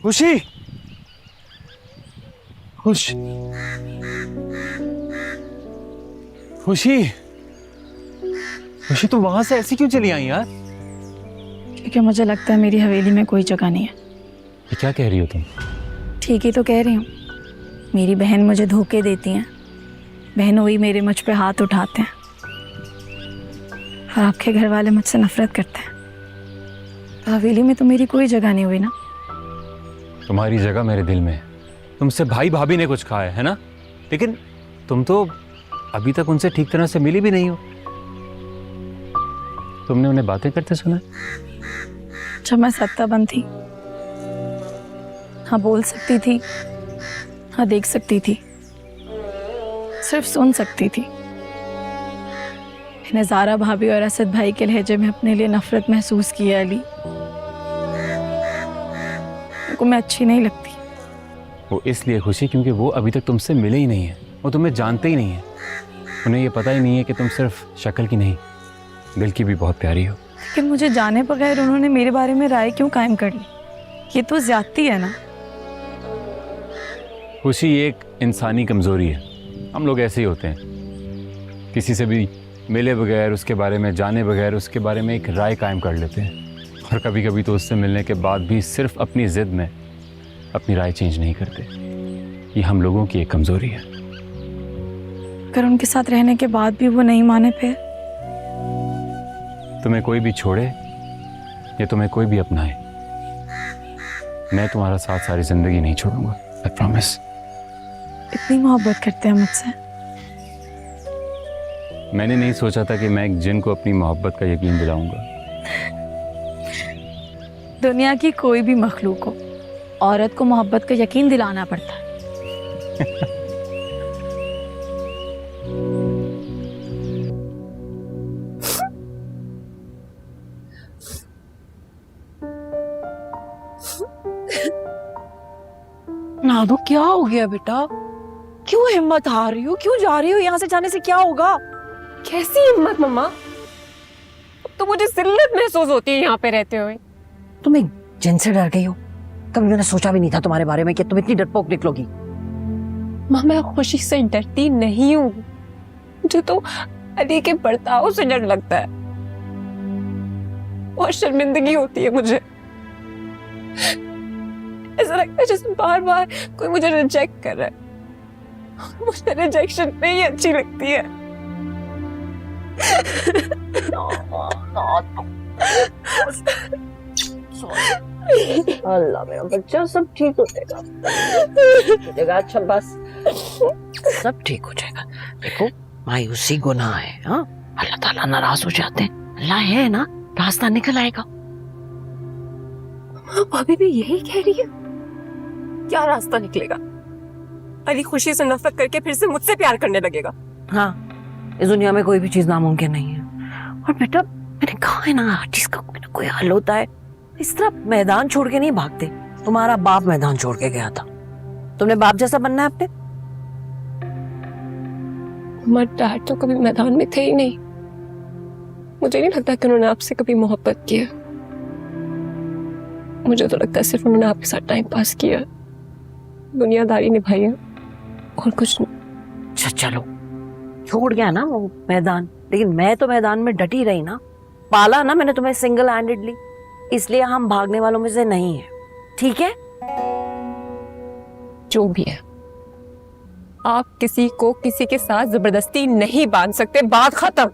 खुशी, खुश, खुशी, खुशी तुम वहां से ऐसी क्यों चली आई यार? क्योंकि मुझे लगता है मेरी हवेली में कोई जगह नहीं है। ये क्या कह रही हो तुम? ठीक ही तो कह रही हूँ। मेरी बहन मुझे धोखे देती हैं, बहनों ही मेरे मुझ पे हाथ उठाते हैं, और आपके घर वाले मुझसे नफरत करते हैं। तो हवेली में तो मेरी कोई जगह नहीं हुई ना। तुम्हारी जगह मेरे दिल में है। तुमसे भाई भाभी ने कुछ कहा है ना? लेकिन तुम तो अभी तक उनसे ठीक तरह से मिली भी नहीं हो। तुमने उन्हें बातें करते सुना? जब मैं सत्ताबंद थी, हाँ बोल सकती थी, हाँ देख सकती थी, सिर्फ सुन सकती थी। मैंने ज़ारा भाभी और असद भाई के लहजे में अपने लिए नफरत महसूस की है। अली, को मैं अच्छी नहीं लगती। वो इसलिए खुशी क्योंकि वो अभी तक तुमसे मिले ही नहीं है, वो तुम्हें जानते ही नहीं है। उन्हें ये पता ही नहीं है कि तुम सिर्फ शक्ल की नहीं, दिल की भी बहुत प्यारी हो। लेकिन मुझे जाने बगैर उन्होंने मेरे बारे में राय क्यों कायम कर ली? ये तो ज्यादती है ना। खुशी एक इंसानी कमजोरी है। हम लोग ऐसे ही होते हैं, किसी से भी मिले बगैर, उसके बारे में जाने बगैर उसके बारे में एक राय कायम कर लेते हैं। और कभी कभी तो उससे मिलने के बाद भी सिर्फ अपनी जिद में अपनी राय चेंज नहीं करते। ये हम लोगों की एक कमजोरी है। अगर उनके साथ रहने के बाद भी वो नहीं माने, फिर तुम्हें कोई भी छोड़े या तुम्हें कोई भी अपनाए, मैं तुम्हारा साथ सारी जिंदगी नहीं छोड़ूंगा। I promise. इतनी मोहब्बत करते हैं मुझसे? मैंने नहीं सोचा था कि मैं एक जिन को अपनी मोहब्बत का यकीन दिलाऊंगा। दुनिया की कोई भी मखलूक हो, औरत को मोहब्बत का यकीन दिलाना पड़ता है। नादो, क्या हो गया बेटा? क्यों हिम्मत हार रही हो? क्यों जा रही हो? यहाँ से जाने से क्या होगा? कैसी हिम्मत मम्मा? तो मुझे जिल्लत महसूस होती है यहाँ पे रहते हुए। तुम एक जिन से डर गई हो? कभी मैंने सोचा भी नहीं था तुम्हारे बारे में कि तुम इतनी डरपोक निकलोगी। माँ, मैं खुशी से डरती नहीं हूँ, मुझे तो अली के बर्ताव से डर लगता है। बहुत शर्मिंदगी होती है मुझे। ऐसा लगता है जैसे बार बार कोई मुझे रिजेक्ट कर रहा है। मुझे रिजेक्शन नहीं अच्छी लगती है। अल्लाह मेरा बच्चा, सब ठीक हो जाएगा। अच्छा बस, सब ठीक हो जाएगा। देखो, मायूसी गुनाह है। हाँ, अल्लाह ताला नाराज हो जाते हैं। अल्लाह है ना, रास्ता निकल आएगा। भाभी भी यही कह रही है? क्या रास्ता निकलेगा? अली खुशी से नफरत करके फिर से मुझसे प्यार करने लगेगा। हाँ, इस दुनिया में कोई भी चीज नामुमकिन नहीं है। और बेटा, मैंने कहा है ना, हर चीज का कोई ना कोई हल होता है। इस तरह मैदान छोड़ के नहीं भागते। तुम्हारा बाप मैदान छोड़ के गया था, तुमने बाप जैसा बनना है अपने। हमारे डैड तो कभी मैदान में थे ही नहीं। मुझे नहीं लगता कि उन्होंने आपसे कभी मोहब्बत की है। मुझे तो लगता है सिर्फ उन्होंने आपके साथ टाइम पास किया, दुनियादारी निभाई है, और कुछ नहीं। अच्छा चलो, छोड़ गया ना वो मैदान, लेकिन मैं तो मैदान में डटी रही ना। पाला ना मैंने तुम्हें सिंगल हैंडेडली, इसलिए हम भागने वालों में से नहीं है। ठीक है? जो भी है, आप किसी को किसी के साथ जबरदस्ती नहीं बांध सकते। बात खत्म।